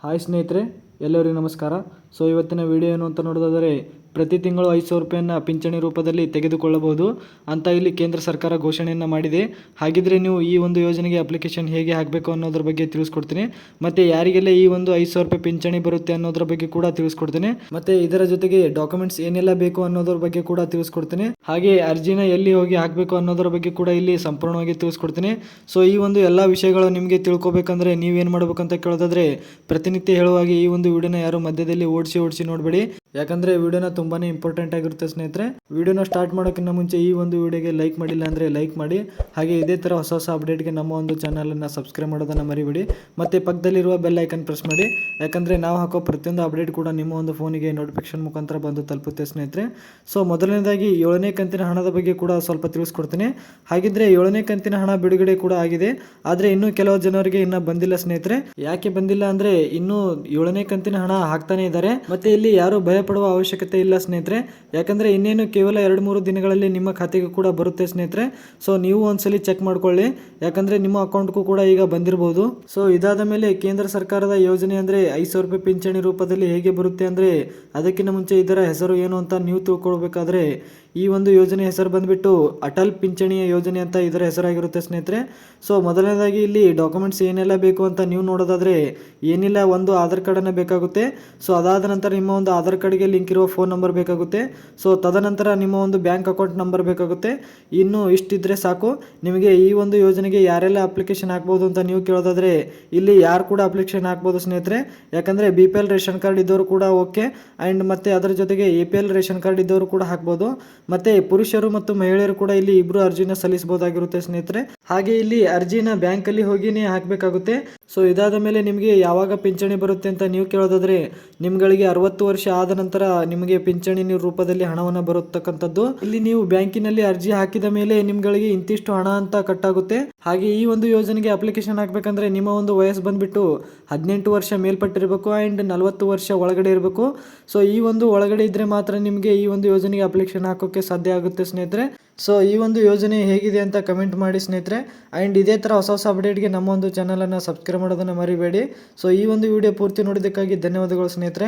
Hi ಸ್ನೇಹಿತರೆ, ಎಲ್ಲರಿಗೂ ನಮಸ್ಕಾರ. ಸೊ ಇವತ್ತಿನ ವಿಡಿಯೋ ಏನು ಅಂತ ನೋಡೋದಾದರೆ, ಪ್ರತಿ ತಿಂಗಳು 5,000 ರೂಪಾಯಿಯನ್ನು ಪಿಂಚಣಿ ರೂಪದಲ್ಲಿ ತೆಗೆದುಕೊಳ್ಳಬಹುದು ಅಂತ ಇಲ್ಲಿ ಕೇಂದ್ರ ಸರ್ಕಾರ ಘೋಷಣೆಯನ್ನು ಮಾಡಿದೆ. ಹಾಗಿದ್ರೆ ನೀವು ಈ ಒಂದು ಯೋಜನೆಗೆ ಅಪ್ಲಿಕೇಶನ್ ಹೇಗೆ ಹಾಕಬೇಕು ಅನ್ನೋದ್ರ ಬಗ್ಗೆ ತಿಳಿಸ್ಕೊಡ್ತೀನಿ. ಮತ್ತು ಯಾರಿಗೆಲ್ಲ ಈ ಒಂದು 5,000 ರೂಪಾಯಿ ಪಿಂಚಣಿ ಬರುತ್ತೆ ಅನ್ನೋದ್ರ ಬಗ್ಗೆ ಕೂಡ ತಿಳಿಸ್ಕೊಡ್ತೀನಿ. ಮತ್ತು ಇದರ ಜೊತೆಗೆ ಡಾಕ್ಯುಮೆಂಟ್ಸ್ ಏನೆಲ್ಲ ಬೇಕು ಅನ್ನೋದ್ರ ಬಗ್ಗೆ ಕೂಡ ತಿಳಿಸ್ಕೊಡ್ತೀನಿ. ಹಾಗೆ ಅರ್ಜಿನ ಎಲ್ಲಿ ಹೋಗಿ ಹಾಕಬೇಕು ಅನ್ನೋದ್ರ ಬಗ್ಗೆ ಕೂಡ ಇಲ್ಲಿ ಸಂಪೂರ್ಣವಾಗಿ ತಿಳಿಸ್ಕೊಡ್ತೀನಿ. ಸೊ ಈ ಒಂದು ಎಲ್ಲ ವಿಷಯಗಳು ನಿಮಗೆ ತಿಳ್ಕೊಬೇಕಂದ್ರೆ ನೀವೇನು ಮಾಡಬೇಕಂತ ಕೇಳೋದಾದ್ರೆ, ಪ್ರತಿನಿತ್ಯ ಹೇಳುವಾಗಿ ಈ ಒಂದು ವಿಡಿಯೋನ ಯಾರು ಮಧ್ಯದಲ್ಲಿ ಓಡಿಸಿ ನೋಡಬೇಡಿ. ಯಾಕಂದ್ರೆ ವಿಡಿಯೋನ ತುಂಬಾನೇ ಇಂಪಾರ್ಟೆಂಟ್ ಆಗಿರುತ್ತೆ ಸ್ನೇಹಿತರೆ. ವಿಡಿಯೋನ ಸ್ಟಾರ್ಟ್ ಮಾಡೋಕ್ಕಿಂತ ಮುಂಚೆ ಈ ಒಂದು ವಿಡಿಯೋಗೆ ಲೈಕ್ ಮಾಡಿಲ್ಲ ಅಂದ್ರೆ ಲೈಕ್ ಮಾಡಿ. ಹಾಗೆ ಇದೇ ತರ ಹೊಸ ಅಪ್ಡೇಟ್ಗೆ ನಮ್ಮ ಒಂದು ಚಾನಲ್ ಅನ್ನ ಸಬ್ಸ್ಕ್ರೈಬ್ ಮಾಡೋದನ್ನ ಮರಿಬೇಡಿ. ಮತ್ತೆ ಪಕ್ಕದಲ್ಲಿರುವ ಬೆಲ್ ಐಕನ್ ಪ್ರೆಸ್ ಮಾಡಿ. ಯಾಕಂದ್ರೆ ನಾವು ಹಾಕೋ ಪ್ರತಿಯೊಂದು ಅಪ್ಡೇಟ್ ಕೂಡ ನಿಮ್ಮ ಒಂದು ಫೋನಿಗೆ ನೋಟಿಫಿಕೇಶನ್ ಮುಖಾಂತರ ಬಂದು ತಲುಪುತ್ತೆ ಸ್ನೇಹಿತರೆ. ಸೊ ಮೊದಲನೇದಾಗಿ 7ನೇ ಕಂತಿನ ಹಣದ ಬಗ್ಗೆ ಕೂಡ ಸ್ವಲ್ಪ ತಿಳಿಸ್ಕೊಡ್ತೀನಿ. ಹಾಗಿದ್ರೆ 7ನೇ ಕಂತಿನ ಹಣ ಬಿಡುಗಡೆ ಕೂಡ ಆಗಿದೆ. ಆದ್ರೆ ಇನ್ನೂ ಕೆಲವು ಜನರಿಗೆ ಇನ್ನ ಬಂದಿಲ್ಲ ಸ್ನೇಹಿತರೆ. ಯಾಕೆ ಬಂದಿಲ್ಲ ಅಂದ್ರೆ ಇನ್ನೂ 7ನೇ ಕಂತಿನ ಹಣ ಹಾಕ್ತಾನೆ ಇದ್ದಾರೆ. ಮತ್ತೆ ಇಲ್ಲಿ ಯಾರು ಭಯ ಪಡುವ ಅವಶ್ಯಕತೆ ಇಲ್ಲ ಸ್ನೇಹಿತರೆ. ಯಾಕಂದ್ರೆ ಇನ್ನೇನು ಕೇವಲ 2-3 ದಿನಗಳಲ್ಲಿ ನಿಮ್ಮ ಖಾತೆಗೆ ಕೂಡ ಬರುತ್ತೆ ಸ್ನೇಹಿತರೆ. ಸೊ ನೀವು ಒಂದ್ಸಲಿ ಚೆಕ್ ಮಾಡ್ಕೊಳ್ಳಿ. ಯಾಕಂದ್ರೆ ನಿಮ್ಮ ಅಕೌಂಟ್ಗೂ ಕೂಡ ಈಗ ಬಂದಿರಬಹುದು. ಸೊ ಇದಾದ ಮೇಲೆ ಕೇಂದ್ರ ಸರ್ಕಾರದ ಯೋಜನೆ ಅಂದ್ರೆ 5,000 ರೂಪಾಯಿ ಪಿಂಚಣಿ ರೂಪದಲ್ಲಿ ಹೇಗೆ ಬರುತ್ತೆ ಅಂದ್ರೆ, ಅದಕ್ಕಿಂತ ಮುಂಚೆ ಇದರ ಹೆಸರು ಏನು ಅಂತ ನೀವು ತಿಳ್ಕೊಳ್ಬೇಕಾದ್ರೆ, ಈ ಒಂದು ಯೋಜನೆ ಹೆಸರು ಬಂದ್ಬಿಟ್ಟು ಅಟಲ್ ಪಿಂಚಣಿಯ ಯೋಜನೆ ಅಂತ ಇದರ ಹೆಸರಾಗಿರುತ್ತೆ ಸ್ನೇಹಿತರೆ. ಸೊ ಮೊದಲನೇದಾಗಿ ಇಲ್ಲಿ ಡಾಕ್ಯುಮೆಂಟ್ಸ್ ಏನೆಲ್ಲ ಬೇಕು ಅಂತ ನೀವು ನೋಡೋದಾದ್ರೆ, ಏನಿಲ್ಲ ಒಂದು ಆಧಾರ್ ಕಾರ್ಡನ್ನು ಬೇಕಾಗುತ್ತೆ. ಸೊ ಅದಾದ ನಂತರ ನಿಮ್ಮ ಒಂದು ಆಧಾರ್ ಕಾರ್ಡ್ಗೆ ಲಿಂಕ್ ಇರುವ ಫೋನ್ ನಂಬರ್ ಬೇಕಾಗುತ್ತೆ. ಸೊ ತದನಂತರ ನಿಮ್ಮ ಒಂದು ಬ್ಯಾಂಕ್ ಅಕೌಂಟ್ ನಂಬರ್ ಬೇಕಾಗುತ್ತೆ. ಇನ್ನು ಇಷ್ಟಿದ್ರೆ ಸಾಕು. ನಿಮಗೆ ಈ ಒಂದು ಯೋಜನೆಗೆ ಯಾರೆಲ್ಲ ಅಪ್ಲಿಕೇಶನ್ ಹಾಕ್ಬೋದು ಅಂತ ನೀವು ಕೇಳೋದಾದ್ರೆ, ಇಲ್ಲಿ ಯಾರು ಕೂಡ ಅಪ್ಲಿಕೇಶನ್ ಹಾಕ್ಬೋದು ಸ್ನೇಹಿತರೆ. ಯಾಕಂದ್ರೆ BPL ರೇಷನ್ ಕಾರ್ಡ್ ಇದ್ದವರು ಕೂಡ ಓಕೆ, ಅಂಡ್ ಮತ್ತೆ ಅದರ ಜೊತೆಗೆ APL ರೇಷನ್ ಕಾರ್ಡ್ ಇದ್ದವರು ಕೂಡ ಹಾಕ್ಬೋದು. ಮತ್ತೆ ಪುರುಷರು ಮತ್ತು ಮಹಿಳೆಯರು ಕೂಡ ಇಲ್ಲಿ ಇಬ್ರು ಅರ್ಜಿನ ಸಲ್ಲಿಸಬಹುದಾಗಿರುತ್ತೆ ಸ್ನೇಹಿತರೆ. ಹಾಗೆ ಇಲ್ಲಿ ಅರ್ಜಿನ ಬ್ಯಾಂಕ್ ಅಲ್ಲಿ ಹೋಗಿನೇ ಹಾಕಬೇಕಾಗುತ್ತೆ. ಸೊ ಇದಾದ ಮೇಲೆ ನಿಮಗೆ ಯಾವಾಗ ಪಿಂಚಣಿ ಬರುತ್ತೆ ಅಂತ ನೀವು ಕೇಳೋದಾದ್ರೆ, ನಿಮ್ಗಳಿಗೆ 60 ವರ್ಷ ಆದ ನಂತರ ನಿಮಗೆ ಪಿಂಚಣಿ ರೂಪದಲ್ಲಿ ಹಣವನ್ನು ಬರತಕ್ಕಂಥದ್ದು. ಇಲ್ಲಿ ನೀವು ಬ್ಯಾಂಕಿನಲ್ಲಿ ಅರ್ಜಿ ಹಾಕಿದ ಮೇಲೆ ನಿಮ್ಗಳಿಗೆ ಇಂತಿಷ್ಟು ಹಣ ಅಂತ ಕಟ್ಟಾಗುತ್ತೆ. ಹಾಗೆ ಈ ಒಂದು ಯೋಜನೆಗೆ ಅಪ್ಲಿಕೇಶನ್ ಹಾಕ್ಬೇಕಂದ್ರೆ ನಿಮ್ಮ ಒಂದು ವಯಸ್ಸು ಬಂದ್ಬಿಟ್ಟು 18 ವರ್ಷ ಮೇಲ್ಪಟ್ಟಿರಬೇಕು ಅಂಡ್ 40 ವರ್ಷ ಒಳಗಡೆ ಇರಬೇಕು. ಸೊ ಈ ಒಂದು ಒಳಗಡೆ ಇದ್ರೆ ಮಾತ್ರ ನಿಮಗೆ ಈ ಒಂದು ಯೋಜನೆಗೆ ಅಪ್ಲಿಕೇಶನ್ ಹಾಕೋಕೆ ಸಾಧ್ಯ ಆಗುತ್ತೆ ಸ್ನೇಹಿತರೆ. ಸೊ ಈ ಒಂದು ಯೋಜನೆ ಹೇಗಿದೆ ಅಂತ ಕಮೆಂಟ್ ಮಾಡಿ ಸ್ನೇಹಿತರೆ. ಅಂಡ್ ಇದೇ ತರ ಹೊಸ ಅಪ್ಡೇಟ್ಗೆ ನಮ್ಮ ಒಂದು ಚಾನಲ್ ಅನ್ನ ಸಬ್ಸ್ಕ್ರೈಬ್ ಮಾಡೋದನ್ನ ಮರಿಬೇಡಿ. ಸೊ ಈ ಒಂದು ವಿಡಿಯೋ ಪೂರ್ತಿ ನೋಡಿದ್ದಕ್ಕಾಗಿ ಧನ್ಯವಾದಗಳು ಸ್ನೇಹಿತರೆ.